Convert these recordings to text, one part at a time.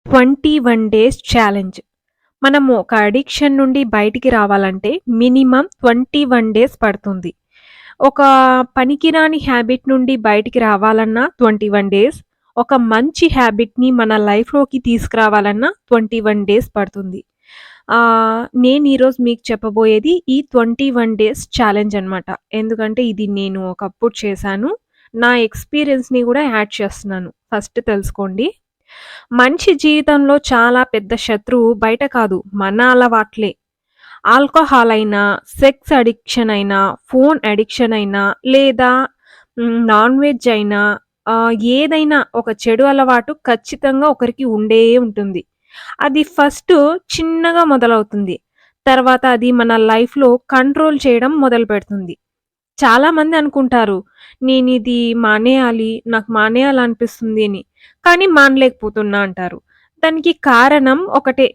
21 days challenge. మనము ఒక addiction నుండి బయటికి రావాలంటే మినిమమ్ 21 డేస్ పడుతుంది. ఒక పనికిరాని హ్యాబిట్ నుండి బయటికి రావాలన్నా 21 డేస్. ఒక మంచి హ్యాబిట్‌ని మన లైఫ్‌లోకి తీసుకురావాలన్నా 21 డేస్ పడుతుంది. నేను ఈరోజు మీకు చెప్పబోయేది ఈ 21 డేస్ ఛాలెంజ్ అనమాట. ఎందుకంటే ఇది నేను ఒకప్పుడు చేశాను. నా ఎక్స్‌పీరియన్స్‌ని గూడా యాడ్ చేస్తున్నాను. ఫస్ట్ తెలుసుకోండి. మనిషి జీవితంలో చాలా పెద్ద శత్రువు బయట కాదు, మన అలవాట్లే. ఆల్కహాల్ అయినా, సెక్స్ అడిక్షన్ అయినా, ఫోన్ అడిక్షన్ అయినా, లేదా నాన్ వెజ్ అయినా, ఏదైనా ఒక చెడు అలవాటు ఖచ్చితంగా ఒకరికి ఉండే ఉంటుంది. అది ఫస్ట్ చిన్నగా మొదలవుతుంది. తర్వాత అది మన లైఫ్‌లో కంట్రోల్ చేయడం మొదలుపెడుతుంది. చాలామంది అనుకుంటారు, నేనిది మానేయాలి, నాకు మానేయాలనిపిస్తుంది అని. కానీ మానలేకపోతున్నా అంటారు. దానికి కారణం ఒకటే,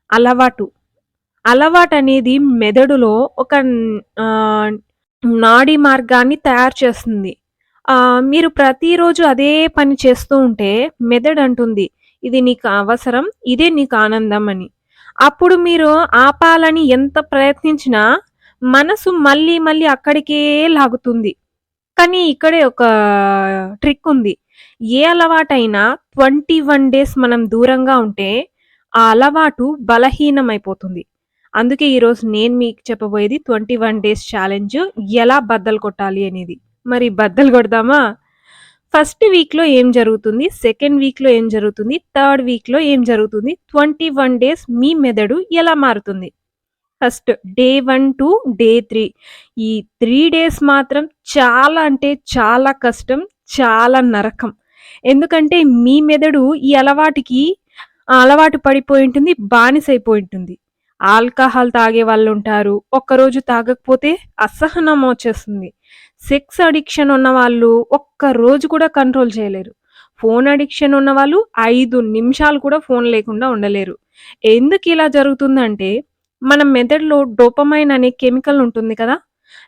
అలవాటు. అలవాటనేది మెదడులో ఒక ఆహ్, నాడీ మార్గాన్ని తయారు చేస్తుంది. మీరు ప్రతిరోజు అదే పని చేస్తూ ఉంటే మెదడంటుంది, ఇది నీకు అవసరం, ఇదే నీకు ఆనందం అని. అప్పుడు మీరు ఆపాలని ఎంత ప్రయత్నించినా మనసు మళ్ళీ మళ్ళీ అక్కడికే లాగుతుంది. కానీ ఇక్కడే ఒక ట్రిక్ ఉంది. ఏ అలవాటైనా 21 డేస్ మనం దూరంగా ఉంటే, ఆ అలవాటు బలహీనమైపోతుంది. అందుకే ఈరోజు నేను మీకు చెప్పబోయేది 21 డేస్ ఛాలెంజ్, ఎలా బద్దలు కొట్టాలి అనేది. మరి బద్దలు కొడదామా? ఫస్ట్ వీక్‌లో ఏం జరుగుతుంది? సెకండ్ వీక్‌లో ఏం జరుగుతుంది? థర్డ్ వీక్‌లో ఏం జరుగుతుంది? 21 డేస్ మీ మెదడు ఎలా మారుతుంది? ఫస్ట్ డే 1 టు డే 3, ఈ 3 డేస్ మాత్రం చాలా అంటే చాలా కష్టం. చాలా నరకం. ఎందుకంటే మీ మెదడు ఈ అలవాటుకి అలవాటు పడిపోయుంటుంది. బానిసైపోయుంటుంది. ఆల్కహాల్ తాగే వాళ్ళుంటారు. ఒక్కరోజు తాగకపోతే అసహనం వచ్చేస్తుంది. సెక్స్ అడిక్షన్ ఉన్నవాళ్ళు ఒక్క రోజు కూడా కంట్రోల్ చేయలేరు. ఫోన్ అడిక్షన్ ఉన్నవాళ్ళు 5 నిమిషాలు కూడా ఫోన్ లేకుండా ఉండలేరు. ఎందుకిలా జరుగుతుందంటే, మన మెదడులో డోపమైన్ అనే కెమికల్ ఉంటుంది కదా!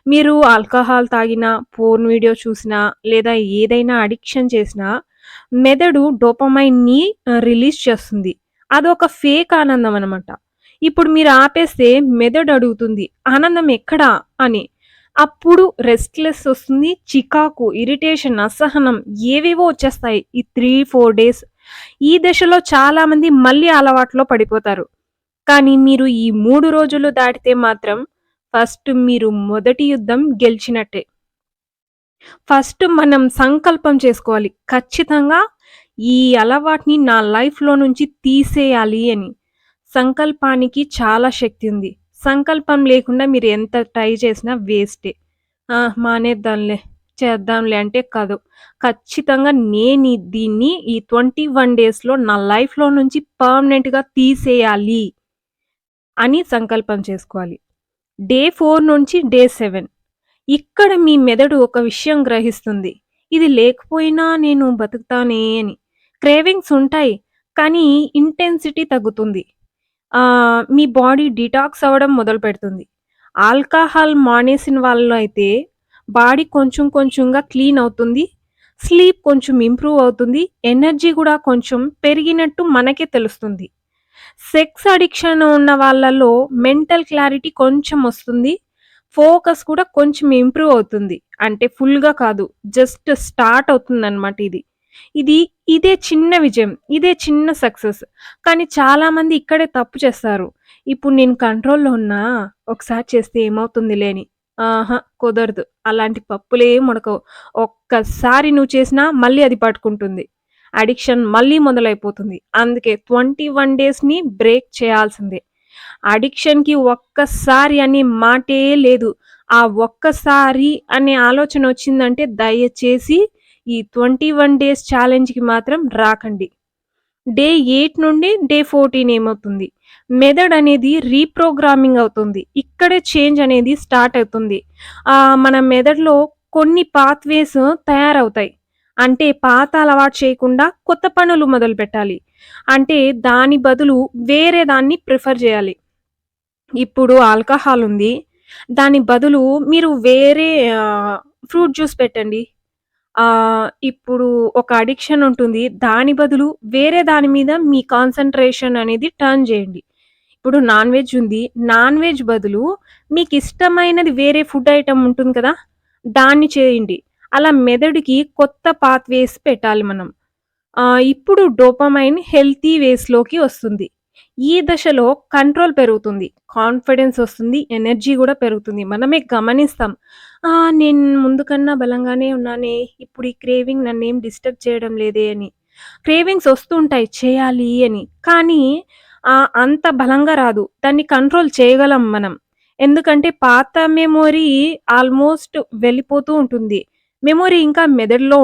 మీరు ఆల్కహాల్ తాగినా, పోర్న్ వీడియో చూసినా, లేదా ఏదైనా అడిక్షన్ చేసినా మెదడు డోపమైన్‌ని రిలీజ్ చేస్తుంది. అదొక ఫేక్ ఆనందం అనమాట. ఇప్పుడు మీరు ఆపేస్తే మెదడు అడుగుతుంది, ఆనందం ఎక్కడా అని. అప్పుడు రెస్ట్‌లెస్ ఒస్తుంది. చికాకు, ఇరిటేషన్, అసహనం ఏవేవో వచ్చేస్తాయి. ఈ 3, 4 డేస్. ఈ దశలో చాలామంది మళ్ళీ అలవాట్లో పడిపోతారు. కానీ మీరు ఈ 3 రోజులు దాటితే మాత్రం ఫస్ట్ మీరు మొదటి యుద్ధం గెలిచినట్టే. ఫస్ట్ మనం సంకల్పం చేసుకోవాలి. ఖచ్చితంగా ఈ అలవాటుని నా లైఫ్‌లో నుంచి తీసేయాలి అని. సంకల్పానికి చాలా శక్తి ఉంది. సంకల్పం లేకుండా మీరు ఎంత ట్రై చేసినా వేస్టే. మానేద్దాంలే, చేద్దాంలే అంటే కాదు. ఖచ్చితంగా దీన్ని ఈ 21 డేస్‌లో నా లైఫ్‌లో నుంచి పర్మనెంట్‌గా తీసేయాలి అని సంకల్పం చేసుకోవాలి. డే 4 నుంచి డే 7, ఇక్కడ మీ మెదడు ఒక విషయం గ్రహిస్తుంది. ఇది లేకపోయినా నేను బతుకుతానే అని. క్రేవింగ్స్ ఉంటాయి. కానీ ఇంటెన్సిటీ తగ్గుతుంది. మీ బాడీ డిటాక్స్ అవ్వడం మొదలుపెడుతుంది. ఆల్కహాల్ మానేసిన వాళ్ళు అయితే బాడీ కొంచెం కొంచెంగా క్లీన్ అవుతుంది. స్లీప్ కొంచెం ఇంప్రూవ్ అవుతుంది. ఎనర్జీ గూడా కొంచెం పెరిగినట్టు మనకే తెలుస్తుంది. సెక్స్ అడిక్షన్ ఉన్న వాళ్ళలో మెంటల్ క్లారిటీ కొంచెం వస్తుంది. ఫోకస్ కూడా కొంచెం ఇంప్రూవ్ అవుతుంది. అంటే ఫుల్‌గా కాదు, జస్ట్ స్టార్ట్ అవుతుందనమాట ఇది. ఇది ఇదే చిన్న విజయం. ఇదే చిన్న సక్సెస్. కానీ చాలామంది ఇక్కడే తప్పు చేస్తారు. ఇప్పుడు నేను కంట్రోల్‌లో ఉన్నా, ఒకసారి చేస్తే ఏమవుతుందిలే అని. కుదరదు. అలాంటి పప్పులేం ఉడకవు. ఒక్కసారి నువ్వు చేసినా మళ్ళీ అది పట్టుకుంటుంది. అడిక్షన్ మళ్ళీ మొదలైపోతుంది. అందుకే 21 డేస్‌ని బ్రేక్ చేయాల్సిందే. అడిక్షన్‌కి ఒక్కసారి అనే మాటే లేదు. ఆ ఒక్కసారి అనే ఆలోచన వచ్చిందంటే దయచేసి ఈ 21 డేస్ ఛాలెంజ్‌కి మాత్రం రాకండి. డే 8 నుండి డే 14 ఏమవుతుంది? మెదడనేది రీప్రోగ్రామింగ్ అవుతుంది. ఇక్కడే చేంజ్ అనేది స్టార్ట్ అవుతుంది. మన మెదడులో కొన్ని పాత్‌వేస్ తయారవుతాయి. అంటే పాత అలవాటు చేయకుండా కొత్త పనులు మొదలుపెట్టాలి. అంటే దాని బదులు వేరే దాన్ని ప్రిఫర్ జేయాలి. ఇప్పుడు ఆల్కహాల్ ఉంది. దాని బదులు మీరు వేరే ఫ్రూట్ జ్యూస్ పెట్టండి. ఇప్పుడు ఒక అడిక్షన్ ఉంటుంది. దాని బదులు వేరే దాని మీద మీ కాన్సంట్రేషన్ అనేది టర్న్ జేయండి. ఇప్పుడు నాన్ వెజ్ ఉంది. నాన్ వెజ్ బదులు మీకిష్టమైనది వేరే ఫుడ్ ఐటెమ్ ఉంటుంది కదా! దాన్ని చేయండి. అలా మెదడుకి కొత్త పాత్‌వేస్ పెట్టాలి మనం. ఇప్పుడు డోపమైన్ హెల్తీ వేస్‌లోకి వస్తుంది. ఈ దశలో కంట్రోల్ పెరుగుతుంది. కాన్ఫిడెన్స్ వస్తుంది. ఎనర్జీ గూడా పెరుగుతుంది. మనమే గమనిస్తాం. నేను ముందు కన్నా బలంగానే ఉన్నానే. ఇప్పుడు ఈ క్రేవింగ్ నన్నేం డిస్టర్బ్ చేయడం లేదే అని. క్రేవింగ్స్ వస్తుంటాయి చేయాలి అని. కానీ అంత బలంగా రాదు. దాన్ని కంట్రోల్ చేయగలం మనం. ఎందుకంటే పాత మెమొరీ ఆల్‌మోస్ట్ వెళ్ళిపోతూ ఉంటుంది. మెమొరీ ఇంకా మెదడులో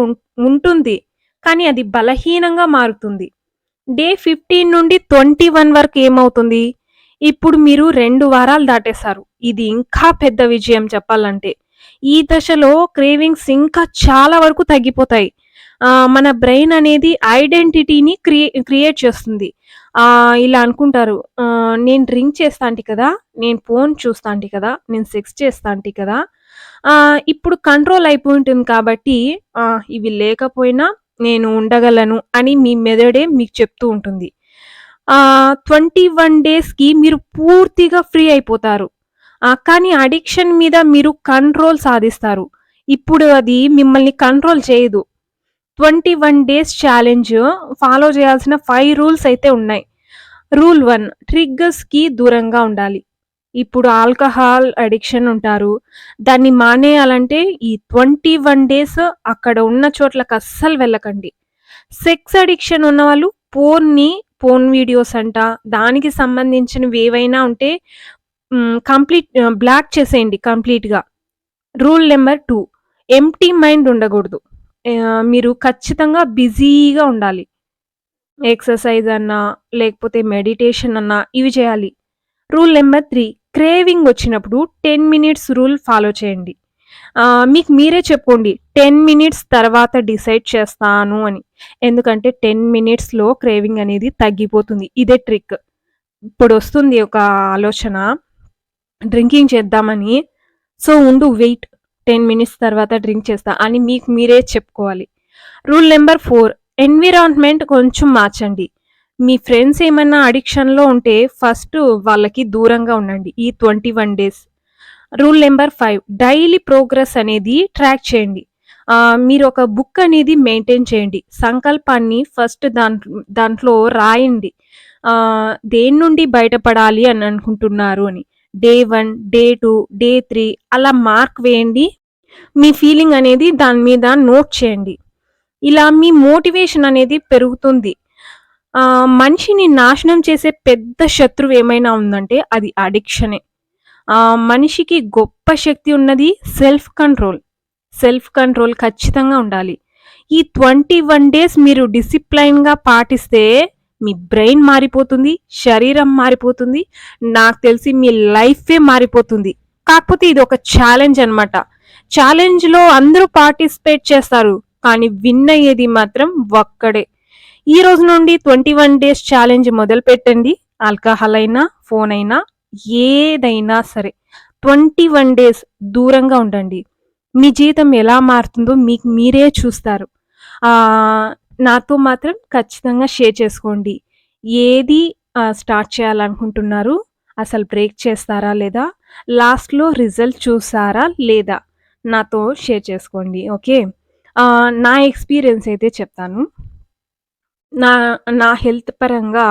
ఉంటుంది. కానీ అది బలహీనంగా మారుతుంది. డే 15 నుండి 21 వరకు ఏమవుతుంది? ఇప్పుడు మీరు 2 వారాలు దాటేశారు. ఇది ఇంకా పెద్ద విజయం చెప్పాలంటే. ఈ దశలో క్రేవింగ్స్ ఇంకా చాలా వరకు తగ్గిపోతాయి. మన బ్రెయిన్ అనేది ఐడెంటిటీని క్రియేట్ చేస్తుంది. ఇలా అనుకుంటారు. నేను డ్రింక్ చేస్తాంటి కదా! నేను ఫోను చూస్తాంటి కదా! నేను సెక్స్ చేస్తాంటి కదా! ఇప్పుడు కంట్రోల్ అయిపోయుంటుంది కాబట్టి ఇవి లేకపోయినా నేను ఉండగలను అని మీ మెదడే మీకు చెప్తూ ఉంటుంది. 21 డేస్‌కి మీరు పూర్తిగా ఫ్రీ అయిపోతారు. కానీ అడిక్షన్ మీద మీరు కంట్రోల్ సాధిస్తారు. ఇప్పుడు అది మిమ్మల్ని కంట్రోల్ చేయదు. 21 డేస్ ఛాలెంజ్ ఫాలో చేయాల్సిన 5 రూల్స్ అయితే ఉన్నాయి. రూల్ 1 ట్రిగ్గర్స్‌కి దూరంగా ఉండాలి. ఇప్పుడు ఆల్కహాల్ అడిక్షన్ ఉంటారు. దాన్ని మానేయాలంటే ఈ 21 డేస్ అక్కడ ఉన్న చోట్లకి అస్సలు వెళ్ళకండి. సెక్స్ అడిక్షన్ ఉన్నవాళ్ళు పోర్న్ వీడియోస్ అంట, దానికి సంబంధించినవి ఏవైనా ఉంటే కంప్లీట్ బ్లాక్ చేసేయండి కంప్లీట్‌గా. రూల్ నంబర్ 2 ఎంప్టీ మైండ్ ఉండకూడదు. మీరు ఖచ్చితంగా బిజీగా ఉండాలి. ఎక్సర్సైజ్ అన్నా, లేకపోతే మెడిటేషన్ అన్నా ఇవి చేయాలి. రూల్ నంబర్ 3 క్రేవింగ్ వచ్చినప్పుడు 10 మినిట్స్ రూల్ ఫాలో చేయండి. మీకు మీరే చెప్పుకోండి 10 మినిట్స్ తర్వాత డిసైడ్ చేస్తాను అని. ఎందుకంటే 10 మినిట్స్‌లో క్రేవింగ్ అనేది తగ్గిపోతుంది. ఇదే ట్రిక్. ఇప్పుడొస్తుంది ఒక ఆలోచన డ్రింకింగ్ చేద్దామని. సో, ఉండు వెయిట్ 10 మినిట్స్ తర్వాత డ్రింక్ చేస్తా అని మీకు మీరే చెప్పుకోవాలి. రూల్ నంబర్ 4 ఎన్విరాన్మెంట్ కొంచెం మార్చండి. మీ ఫ్రెండ్స్ ఏమన్నా అడిక్షన్‌లో ఉంటే ఫస్ట్ వాళ్ళకి దూరంగా ఉండండి ఈ 21 days. Rule number 5 daily progress అనేది ట్రాక్ చేయండి. మీరు ఒక బుక్ అనేది మెయింటైన్ చేయండి. సంకల్పాన్ని ఫస్ట్ దాంట్లో రాయండి. దేని నుండి బయటపడాలి అని అనుకుంటున్నారు అని. డే 1, డే 2, డే 3 అలా మార్క్ వేయండి. మీ ఫీలింగ్ అనేది దాని మీద నోట్ చేయండి. ఇలా మీ మోటివేషన్ అనేది పెరుగుతుంది. మనిషిని నాశనం చేసే పెద్ద శత్రువు ఏమైనా ఉందంటే అది అడిక్షనే. మనిషికి గొప్ప శక్తి ఉన్నది సెల్ఫ్ కంట్రోల్. సెల్ఫ్ కంట్రోల్ ఖచ్చితంగా ఉండాలి. ఈ 21 డేస్ మీరు డిసిప్లైన్‌గా పాటిస్తే మీ బ్రెయిన్ మారిపోతుంది, శరీరం మారిపోతుంది. నాకు తెలిసి మీ లైఫే మారిపోతుంది. కాకపోతే ఇది ఒక ఛాలెంజ్ అన్నమాట. ఛాలెంజ్‌లో అందరూ పార్టిసిపేట్ చేస్తారు. కానీ విన్ అయ్యేది మాత్రం ఒక్కడే. ఈ రోజు నుండి 21 డేస్ ఛాలెంజ్ మొదలుపెట్టండి. ఆల్కహాల్ అయినా, ఫోన్ అయినా ఏదైనా సరే 21 డేస్ దూరంగా ఉండండి. మీ జీవితం ఎలా మారుతుందో మీకు మీరే చూస్తారు. నాతో మాత్రం ఖచ్చితంగా షేర్ చేసుకోండి. ఏది స్టార్ట్ చేయాలనుకుంటున్నారు? అసలు బ్రేక్ చేస్తారా లేదా? లాస్ట్‌లో రిజల్ట్ చూసారా లేదా? నాతో షేర్ చేసుకోండి. ఓకే. నా ఎక్స్‌పీరియన్స్ అయితే చెప్తాను. నా నా హెల్త్ పరంగా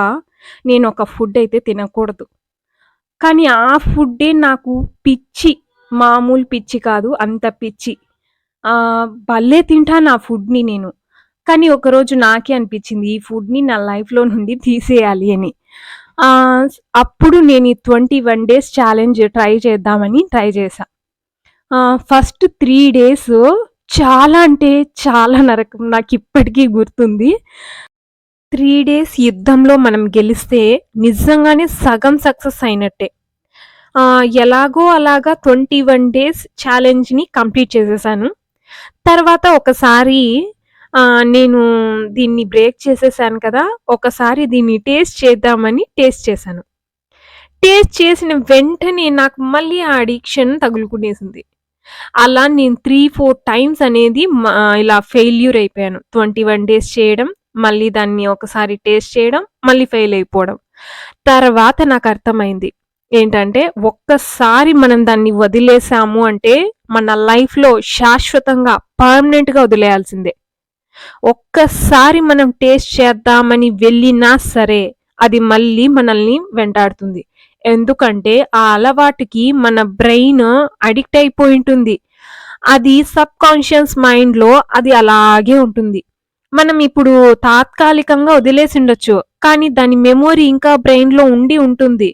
నేనొక ఫుడ్ అయితే తినకూడదు. కానీ ఆ ఫుడ్డే నాకు పిచ్చి. మామూలు పిచ్చి కాదు. అంత పిచ్చి. భలే తింటాను ఆ ఫుడ్‌ని నేను. కానీ ఒకరోజు నాకే అనిపించింది ఈ ఫుడ్‌ని నా లైఫ్‌లో నుండి తీసేయాలి అని. అప్పుడు నేను ఈ 21 డేస్ ఛాలెంజ్ ట్రై చేద్దామని ట్రై చేశా. ఫస్ట్ 3 డేస్ చాలా అంటే చాలా నరకం. నాకిప్పటికీ గుర్తుంది. 3 డేస్ యుద్ధంలో మనం గెలిస్తే నిజంగానే సగం సక్సెస్ అయినట్టే. ఎలాగో అలాగా 21 డేస్ ఛాలెంజ్‌ని కంప్లీట్ చేసేసాను. తర్వాత ఒకసారి నేను దీన్ని బ్రేక్ చేసేసాను కదా! ఒకసారి దీన్ని టేస్ట్ చేద్దామని టేస్ట్ చేశాను. టేస్ట్ చేసిన వెంటనే నాకు మళ్ళీ ఆ అడిక్షన్ తగులుకునేసింది. అలా నేను 3, 4 టైమ్స్ అనేది ఇలా ఫెయిల్యూర్ అయిపోయాను. 21 డేస్ చేయడం, మళ్ళీ దాన్ని ఒకసారి టేస్ట్ చేయడం, మళ్ళీ ఫెయిల్ అయిపోవడం. తర్వాత నాకర్థమైంది. ఏంటంటే, ఒక్కసారి మనం దాన్ని వదిలేసాము అంటే, మన లైఫ్‌లో శాశ్వతంగా, పర్మనెంట్‌గా వదిలేయాల్సిందే. ఒక్కసారి మనం టేస్ట్ చేద్దామని వెళ్ళినా సరే, అది మళ్ళీ మనల్ని వెంటాడుతుంది. ఎందుకంటే, ఆ అలవాటుకి మన బ్రెయిన్ అడిక్ట్ అయిపోయుంటుంది. అది సబ్‌కాన్షియస్ మైండ్‌లో అది అలాగే ఉంటుంది. మనం ఇప్పుడు తాత్కాలికంగా వదిలేసుండొచ్చు. కానీ దాని మెమొరీ ఇంకా బ్రెయిన్‌లో ఉండి ఉంటుంది.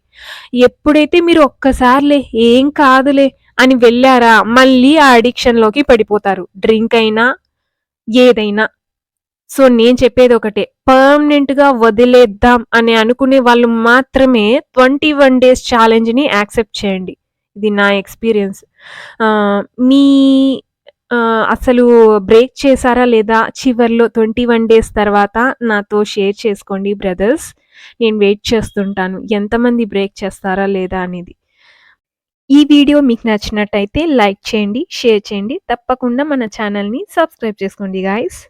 ఎప్పుడైతే మీరు ఒక్కసారిలే ఏం కాదులే అని వెళ్లారా, మళ్ళీ ఆ అడిక్షన్‌లోకి పడిపోతారు. డ్రింక్ అయినా, ఏదైనా. సో, నేను చెప్పేదొకటే. పర్మనెంట్‌గా వదిలేద్దాం అని అనుకునే వాళ్ళు మాత్రమే 21 డేస్ ఛాలెంజ్‌ని యాక్సెప్ట్ చేయండి. ఇది నా ఎక్స్‌పీరియన్స్. ఆహ్, మీ అసలు బ్రేక్ చేశారా లేదా? చివర్లో 21 డేస్ తర్వాత నాతో షేర్ చేసుకోండి బ్రదర్స్. నేను వెయిట్ చేస్తుంటాను. ఎంతమంది బ్రేక్ చేస్తారా లేదా అనేది. ఈ వీడియో మీకు నచ్చినట్టయితే లైక్ చేయండి, షేర్ చేయండి. తప్పకుండా మన ఛానల్‌ని సబ్స్క్రైబ్ చేసుకోండి గైస్.